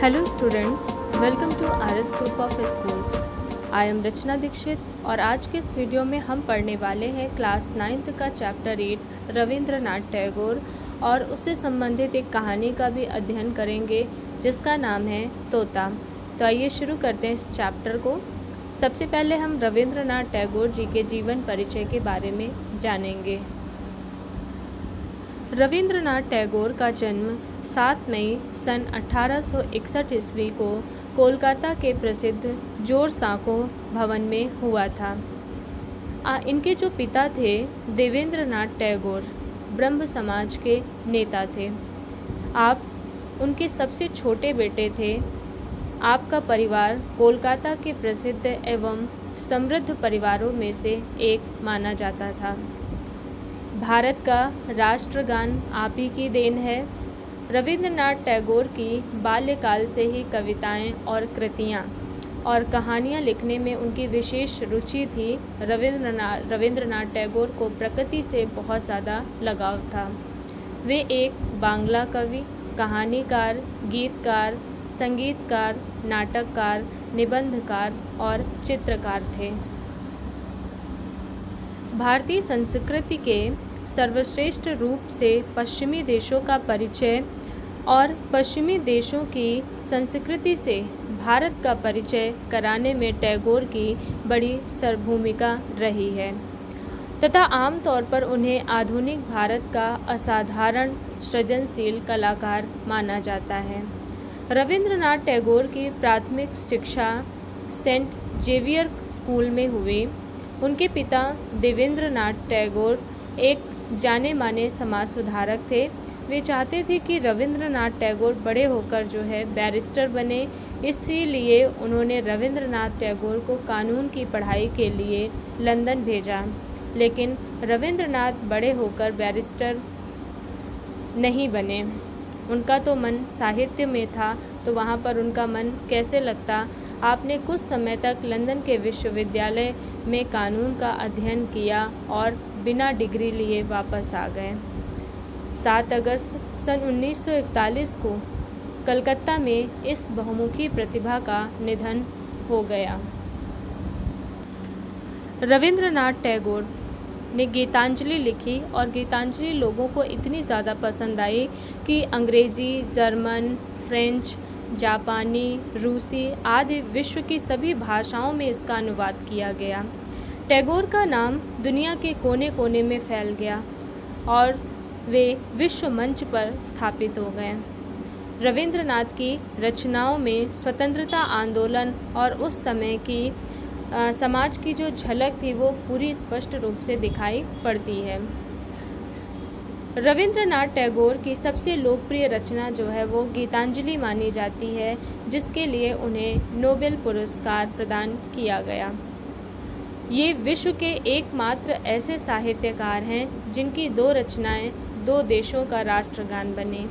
Hello students, welcome to RS group of schools. I am Rachna Dixit और आज के इस वीडियो में हम पढ़ने वाले हैं क्लास 9th का चैप्टर 8 रविंद्रनाथ टैगोर और उससे संबंधित एक कहानी का भी अध्ययन करेंगे जिसका नाम है तोता। तो आइए शुरू करते हैं इस चैप्टर को। सबसे पहले हम रविंद्रनाथ टैगोर जी के जीवन परिचय के बारे में जानेंगे। रविंद्रनाथ टैगोर का जन्म 7 मई सन 1861 ईस्वी को कोलकाता के प्रसिद्ध जोर सांको भवन में हुआ था। इनके जो पिता थे देवेंद्रनाथ टैगोर ब्रह्म समाज के नेता थे। आप उनके सबसे छोटे बेटे थे। आपका परिवार कोलकाता के प्रसिद्ध एवं समृद्ध परिवारों में से एक माना जाता था। भारत का राष्ट्रगान आप ही की देन है। रविंद्रनाथ टैगोर की बाल्यकाल से ही कविताएं और कृतियां और कहानियां लिखने में उनकी विशेष रुचि थी। रविंद्रनाथ टैगोर को प्रकृति से बहुत ज़्यादा लगाव था। वे एक बांग्ला कवि, कहानीकार, गीतकार, संगीतकार, नाटककार, निबंधकार और चित्रकार थे। भारतीय संस्कृति के सर्वश्रेष्ठ रूप से पश्चिमी देशों का परिचय और पश्चिमी देशों की संस्कृति से भारत का परिचय कराने में टैगोर की बड़ी भूमिका रही है तथा आमतौर पर उन्हें आधुनिक भारत का असाधारण सृजनशील कलाकार माना जाता है। रविंद्रनाथ टैगोर की प्राथमिक शिक्षा सेंट जेवियर स्कूल में हुई। उनके पिता देवेंद्रनाथ टैगोर एक जाने माने समाज सुधारक थे। वे चाहते थे कि रविंद्रनाथ टैगोर बड़े होकर जो है बैरिस्टर बने, इसीलिए उन्होंने रविंद्रनाथ टैगोर को कानून की पढ़ाई के लिए लंदन भेजा। लेकिन रविंद्रनाथ बड़े होकर बैरिस्टर नहीं बने। उनका तो मन साहित्य में था, तो वहाँ पर उनका मन कैसे लगता। आपने कुछ समय तक लंदन के विश्वविद्यालय में कानून का अध्ययन किया और बिना डिग्री लिए वापस आ गए। 7 अगस्त सन 1941 को कलकत्ता में इस बहुमुखी प्रतिभा का निधन हो गया। रविंद्रनाथ टैगोर ने गीतांजलि लिखी और गीतांजलि लोगों को इतनी ज़्यादा पसंद आई कि अंग्रेजी, जर्मन, फ्रेंच, जापानी, रूसी आदि विश्व की सभी भाषाओं में इसका अनुवाद किया गया। टैगोर का नाम दुनिया के कोने कोने में फैल गया और वे विश्व मंच पर स्थापित हो गए। रविंद्रनाथ की रचनाओं में स्वतंत्रता आंदोलन और उस समय की समाज की जो झलक थी वो पूरी स्पष्ट रूप से दिखाई पड़ती है। रविंद्रनाथ टैगोर की सबसे लोकप्रिय रचना जो है वो गीतांजलि मानी जाती है, जिसके लिए उन्हें नोबेल पुरस्कार प्रदान किया गया। ये विश्व के एकमात्र ऐसे साहित्यकार हैं जिनकी 2 रचनाएं 2 देशों का राष्ट्रगान बने।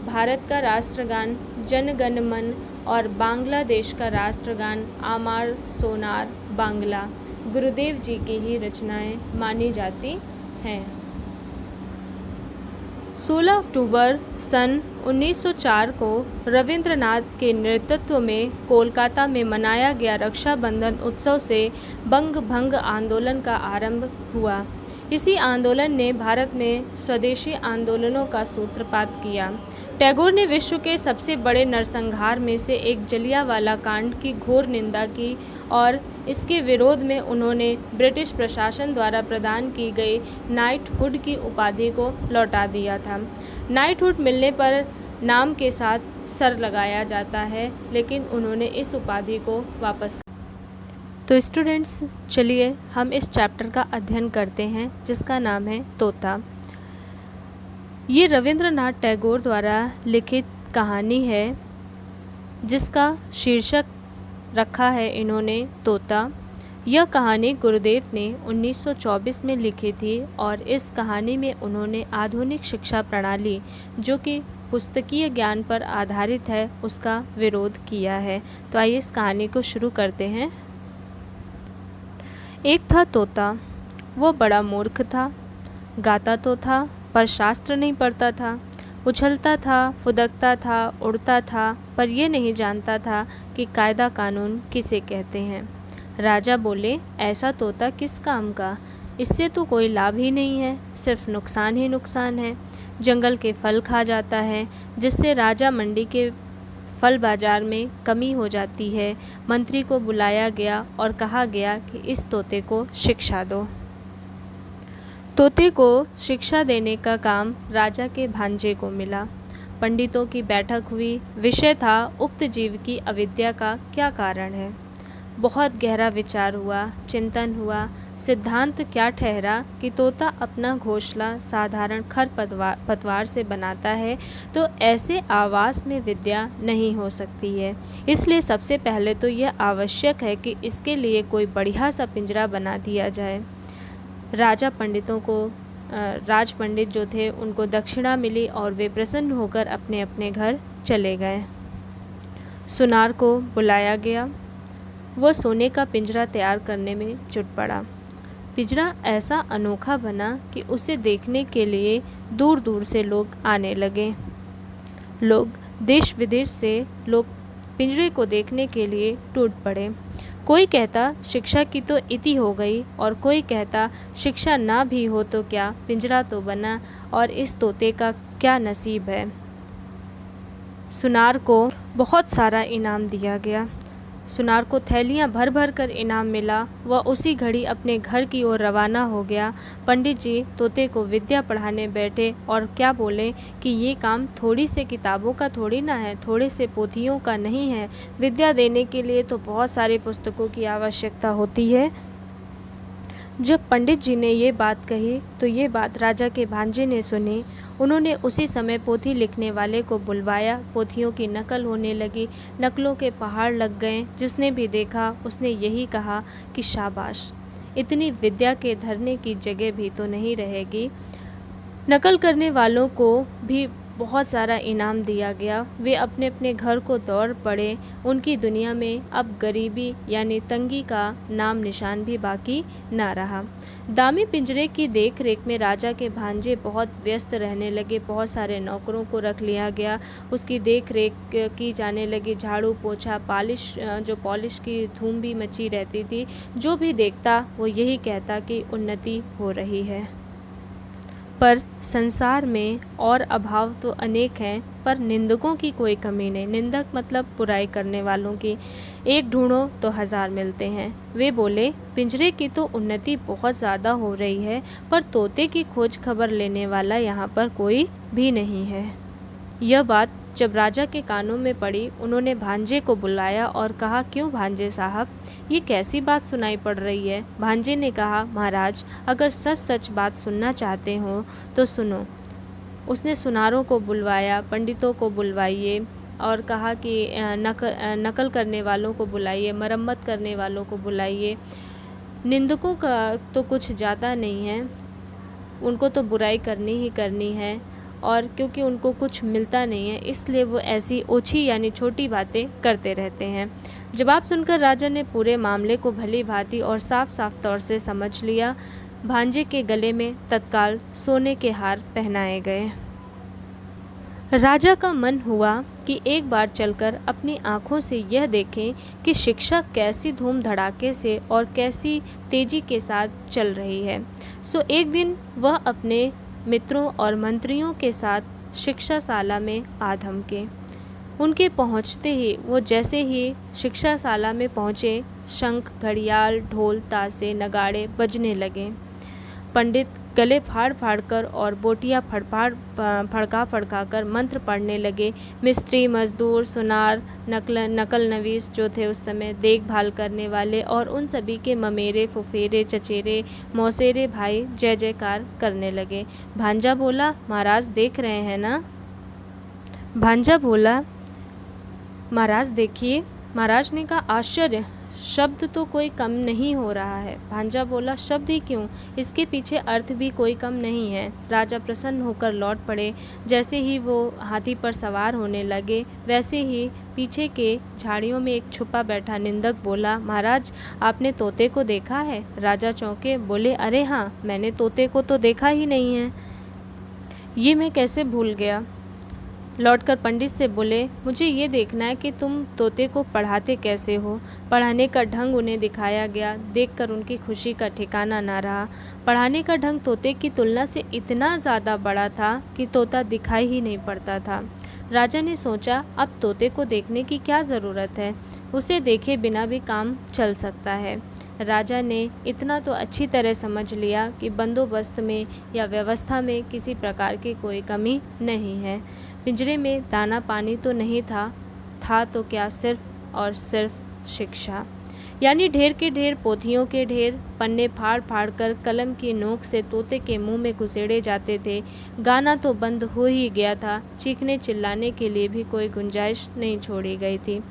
भारत का राष्ट्रगान जन गण मन और बांग्लादेश का राष्ट्रगान आमार सोनार बांग्ला गुरुदेव जी की ही रचनाएं मानी जाती हैं। 16 अक्टूबर सन 1904 को रविंद्रनाथ के नेतृत्व में कोलकाता में मनाया गया रक्षाबंधन उत्सव से बंग भंग आंदोलन का आरंभ हुआ। इसी आंदोलन ने भारत में स्वदेशी आंदोलनों का सूत्रपात किया। टैगोर ने विश्व के सबसे बड़े नरसंहार में से एक जलियांवाला कांड की घोर निंदा की और इसके विरोध में उन्होंने ब्रिटिश प्रशासन द्वारा प्रदान की गई नाइटहुड की उपाधि को लौटा दिया था। नाइटहुड मिलने पर नाम के साथ सर लगाया जाता है, लेकिन उन्होंने इस उपाधि को वापस। तो स्टूडेंट्स, चलिए हम इस चैप्टर का अध्ययन करते हैं जिसका नाम है तोता। ये रविंद्रनाथ टैगोर द्वारा लिखित कहानी है जिसका शीर्षक रखा है इन्होंने तोता। यह कहानी गुरुदेव ने 1924 में लिखी थी और इस कहानी में उन्होंने आधुनिक शिक्षा प्रणाली जो कि पुस्तकीय ज्ञान पर आधारित है उसका विरोध किया है। तो आइए इस कहानी को शुरू करते हैं। एक था तोता, वो बड़ा मूर्ख था। गाता तो था पर शास्त्र नहीं पढ़ता था। उछलता था, फुदकता था, उड़ता था, पर यह नहीं जानता था कि कायदा कानून किसे कहते हैं। राजा बोले, ऐसा तोता किस काम का? इससे तो कोई लाभ ही नहीं है, सिर्फ नुकसान ही नुकसान है। जंगल के फल खा जाता है, जिससे राजा मंडी के फल बाजार में कमी हो जाती है। मंत्री को बुलाया गया और कहा गया कि इस तोते को शिक्षा दो। तोते को शिक्षा देने का काम राजा के भांजे को मिला। पंडितों की बैठक हुई। विषय था उक्त जीव की अविद्या का क्या कारण है। बहुत गहरा विचार हुआ, चिंतन हुआ। सिद्धांत क्या ठहरा कि तोता अपना घोंसला साधारण खरपतवार से बनाता है, तो ऐसे आवास में विद्या नहीं हो सकती है। इसलिए सबसे पहले तो यह आवश्यक है कि इसके लिए कोई बढ़िया सा पिंजरा बना दिया जाए। राज पंडित जो थे उनको दक्षिणा मिली और वे प्रसन्न होकर अपने अपने घर चले गए। सुनार को बुलाया गया। वह सोने का पिंजरा तैयार करने में जुट पड़ा। पिंजरा ऐसा अनोखा बना कि उसे देखने के लिए दूर दूर से लोग आने लगे। लोग देश विदेश से लोग पिंजरे को देखने के लिए टूट पड़े। कोई कहता शिक्षा की तो इति हो गई, और कोई कहता शिक्षा ना भी हो तो क्या, पिंजरा तो बना, और इस तोते का क्या नसीब है। सुनार को बहुत सारा इनाम दिया गया। सुनार को थैलियां भर भर कर इनाम मिला। वह उसी घड़ी अपने घर की ओर रवाना हो गया। पंडित जी तोते को विद्या पढ़ाने बैठे और क्या बोले कि ये काम थोड़ी से किताबों का थोड़ी ना है, थोड़े से पोथियों का नहीं है। विद्या देने के लिए तो बहुत सारी पुस्तकों की आवश्यकता होती है। जब पंडित जी ने ये बात कही तो ये बात राजा के भांजे ने सुनी। उन्होंने उसी समय पोथी लिखने वाले को बुलवाया। पोथियों की नकल होने लगी। नकलों के पहाड़ लग गए। जिसने भी देखा उसने यही कहा कि शाबाश, इतनी विद्या के धरने की जगह भी तो नहीं रहेगी। नकल करने वालों को भी बहुत सारा इनाम दिया गया। वे अपने अपने घर को दौड़ पड़े। उनकी दुनिया में अब गरीबी यानी तंगी का नाम निशान भी बाकी ना रहा। दामी पिंजरे की देख रेख में राजा के भांजे बहुत व्यस्त रहने लगे। बहुत सारे नौकरों को रख लिया गया। उसकी देख रेख की जाने लगी। झाड़ू पोछा पॉलिश की धूम भी मची रहती थी। जो भी देखता वो यही कहता कि उन्नति हो रही है। पर संसार में और अभाव तो अनेक हैं, पर निंदकों की कोई कमी नहीं। निंदक मतलब बुराई करने वालों की। एक ढूंढो तो 1000 मिलते हैं। वे बोले, पिंजरे की तो उन्नति बहुत ज़्यादा हो रही है, पर तोते की खोज खबर लेने वाला यहाँ पर कोई भी नहीं है। यह बात जब राजा के कानों में पड़ी, उन्होंने भांजे को बुलाया और कहा, क्यों भांजे साहब, ये कैसी बात सुनाई पड़ रही है। भांजे ने कहा, महाराज, अगर सच सच बात सुनना चाहते हो तो सुनो। उसने सुनारों को बुलवाया, पंडितों को बुलवाइए और कहा कि नकल करने वालों को बुलाइए, मरम्मत करने वालों को बुलाइए। निंदकों का तो कुछ ज़्यादा नहीं है, उनको तो बुराई करनी ही करनी है, और क्योंकि उनको कुछ मिलता नहीं है इसलिए वो ऐसी ओछी यानी छोटी बातें करते रहते हैं। जवाब सुनकर राजा ने पूरे मामले को भली भांति और साफ साफ तौर से समझ लिया। भांजे के गले में तत्काल सोने के हार पहनाए गए। राजा का मन हुआ कि एक बार चलकर अपनी आँखों से यह देखें कि शिक्षा कैसी धूम धड़ाके से और कैसी तेजी के साथ चल रही है। सो एक दिन वह अपने मित्रों और मंत्रियों के साथ शिक्षाशाला में आ धमके। उनके पहुंचते ही वो जैसे ही शिक्षाशाला में पहुंचे, शंख, घड़ियाल, ढोल, ताशे, नगाड़े बजने लगे। पंडित गले फाड़ फाड़ कर और बोटियाँ फड़का कर मंत्र पढ़ने लगे। मिस्त्री, मजदूर, सुनार, नकल नवीस जो थे उस समय देखभाल करने वाले, और उन सभी के ममेरे, फुफेरे, चचेरे, मौसेरे भाई जय जयकार करने लगे। भांजा बोला, महाराज देख रहे हैं ना? भांजा बोला, महाराज देखिए। महाराज ने कहा, आश्चर्य, शब्द तो कोई कम नहीं हो रहा है। भांजा बोला, शब्द ही क्यों, इसके पीछे अर्थ भी कोई कम नहीं है। राजा प्रसन्न होकर लौट पड़े। जैसे ही वो हाथी पर सवार होने लगे, वैसे ही पीछे के झाड़ियों में एक छुपा बैठा निंदक बोला, महाराज आपने तोते को देखा है? राजा चौंके, बोले, अरे हाँ, मैंने तोते को तो देखा ही नहीं है। ये मैं कैसे भूल गया। लौटकर पंडित से बोले, मुझे ये देखना है कि तुम तोते को पढ़ाते कैसे हो। पढ़ाने का ढंग उन्हें दिखाया गया। देखकर उनकी खुशी का ठिकाना ना रहा। पढ़ाने का ढंग तोते की तुलना से इतना ज़्यादा बड़ा था कि तोता दिखाई ही नहीं पड़ता था। राजा ने सोचा, अब तोते को देखने की क्या ज़रूरत है, उसे देखे बिना भी काम चल सकता है। राजा ने इतना तो अच्छी तरह समझ लिया कि बंदोबस्त में या व्यवस्था में किसी प्रकार की कोई कमी नहीं है। पिंजरे में दाना पानी तो नहीं था तो क्या, सिर्फ और सिर्फ शिक्षा। यानी ढेर के ढेर पोथियों के ढेर, पन्ने फाड़ फाड़ कर कलम की नोक से तोते के मुंह में घुसेड़े जाते थे। गाना तो बंद हो ही गया था, चीखने चिल्लाने के लिए भी कोई गुंजाइश नहीं छोड़ी गई थी।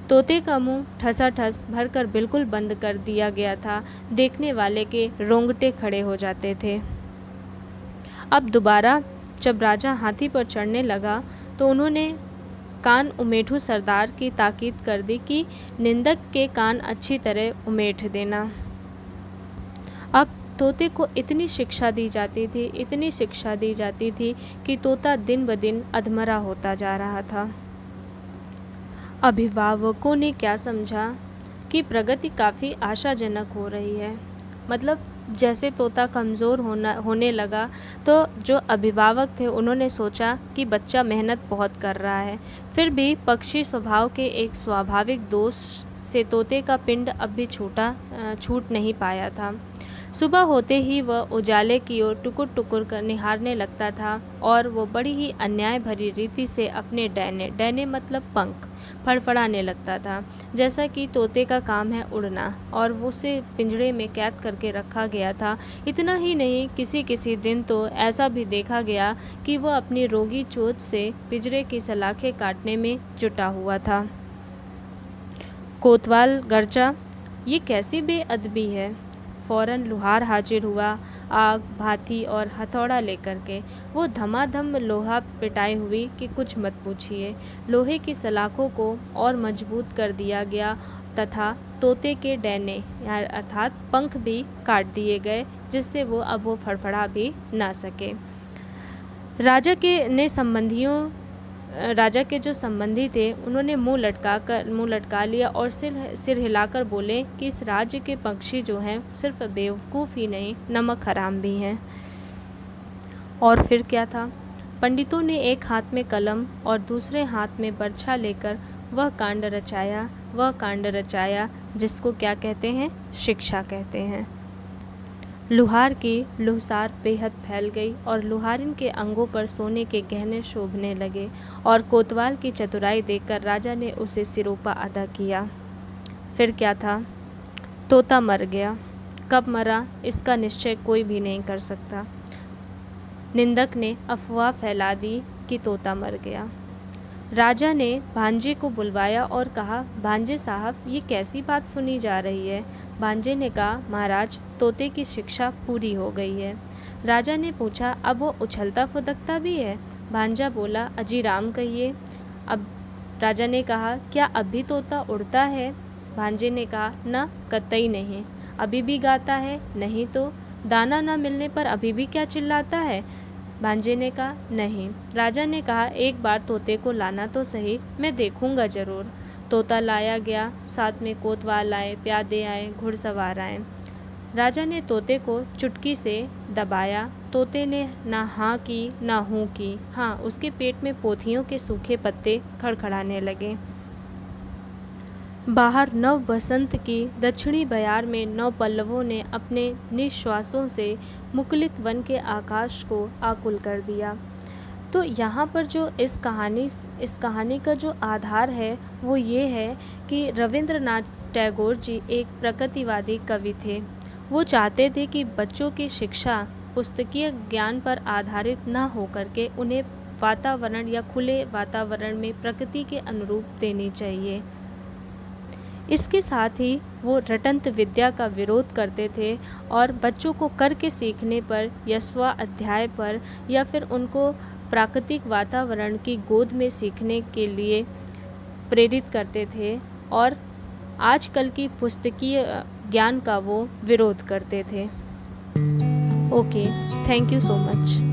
तोते का मुंह ठसाठस भरकर बिल्कुल बंद कर दिया गया था। देखने वाले के रोंगटे खड़े हो जाते थे। अब दोबारा जब राजा हाथी पर चढ़ने लगा तो उन्होंने कान उमेठू सरदार की ताकीद कर दी कि निंदक के कान अच्छी तरह उमेठ देना। अब तोते को इतनी शिक्षा दी जाती थी कि तोता दिन ब दिन अधमरा होता जा रहा था। अभिभावकों ने क्या समझा कि प्रगति काफ़ी आशाजनक हो रही है। मतलब जैसे तोता कमज़ोर होने लगा तो जो अभिभावक थे उन्होंने सोचा कि बच्चा मेहनत बहुत कर रहा है। फिर भी पक्षी स्वभाव के एक स्वाभाविक दोष से तोते का पिंड अब भी छूट नहीं पाया था। सुबह होते ही वह उजाले की ओर टुकुर टुकुर कर निहारने लगता था और वो बड़ी ही अन्याय भरी रीति से अपने डैने मतलब पंख फड़फड़ाने लगता था, जैसा कि तोते का काम है उड़ना और उसे पिंजरे में कैद करके रखा गया था। इतना ही नहीं, किसी किसी दिन तो ऐसा भी देखा गया कि वह अपनी रोगी चोंच से पिंजरे की सलाखें काटने में जुटा हुआ था। कोतवाल गरजा, ये कैसी बेअदबी है। फौरन लुहार हाजिर हुआ, आग भाती और हथौड़ा लेकर के। वो धमाधम लोहा पिटाई हुई कि कुछ मत पूछिए। लोहे की सलाखों को और मजबूत कर दिया गया तथा तोते के डैने अर्थात पंख भी काट दिए गए, जिससे वो फड़फड़ा भी ना सके। राजा के जो संबंधी थे उन्होंने मुंह लटका लिया और सिर हिलाकर बोले कि इस राज्य के पक्षी जो हैं सिर्फ बेवकूफ़ ही नहीं, नमक हराम भी हैं। और फिर क्या था, पंडितों ने एक हाथ में कलम और दूसरे हाथ में बर्छा लेकर वह कांड रचाया जिसको क्या कहते हैं, शिक्षा कहते हैं। लुहार की लुहसार बेहद फैल गई और लुहारिन के अंगों पर सोने के गहने शोभने लगे और कोतवाल की चतुराई देखकर राजा ने उसे सिरोपा अदा किया। फिर क्या था, तोता मर गया। कब मरा इसका निश्चय कोई भी नहीं कर सकता। निंदक ने अफवाह फैला दी कि तोता मर गया। राजा ने भांजे को बुलवाया और कहा, भांजे साहब, ये कैसी बात सुनी जा रही है। भांजे ने कहा, महाराज, तोते की शिक्षा पूरी हो गई है। राजा ने पूछा, अब वो उछलता फुदकता भी है। भांजा बोला, अजी राम कहिए। अब राजा ने कहा, क्या अब भी तोता उड़ता है। भांजे ने कहा, ना, कतई नहीं। अभी भी गाता है। नहीं तो। दाना न मिलने पर अभी भी क्या चिल्लाता है। भांजे ने कहा, नहीं। राजा ने कहा, एक बार तोते को लाना तो सही, मैं देखूंगा जरूर। तोता लाया गया, साथ में कोतवाल आए, प्यादे आए, घुड़सवार आए। राजा ने तोते को चुटकी से दबाया। तोते ने ना हाँ की ना हूँ की। हाँ, उसके पेट में पोथियों के सूखे पत्ते खड़खड़ाने लगे। बाहर नव बसंत की दक्षिणी बयार में नव पल्लवों ने अपने निश्वासों से मुकुलित वन के आकाश को आकुल कर दिया। तो यहाँ पर जो इस कहानी का जो आधार है वो ये है कि रविंद्रनाथ टैगोर जी एक प्रकृतिवादी कवि थे। वो चाहते थे कि बच्चों की शिक्षा पुस्तकीय ज्ञान पर आधारित न होकर के उन्हें वातावरण या खुले वातावरण में प्रकृति के अनुरूप देनी चाहिए। इसके साथ ही वो रटंत विद्या का विरोध करते थे और बच्चों को करके सीखने पर या स्व अध्याय पर या फिर उनको प्राकृतिक वातावरण की गोद में सीखने के लिए प्रेरित करते थे और आजकल की पुस्तकीय ज्ञान का वो विरोध करते थे। Okay, thank you so much.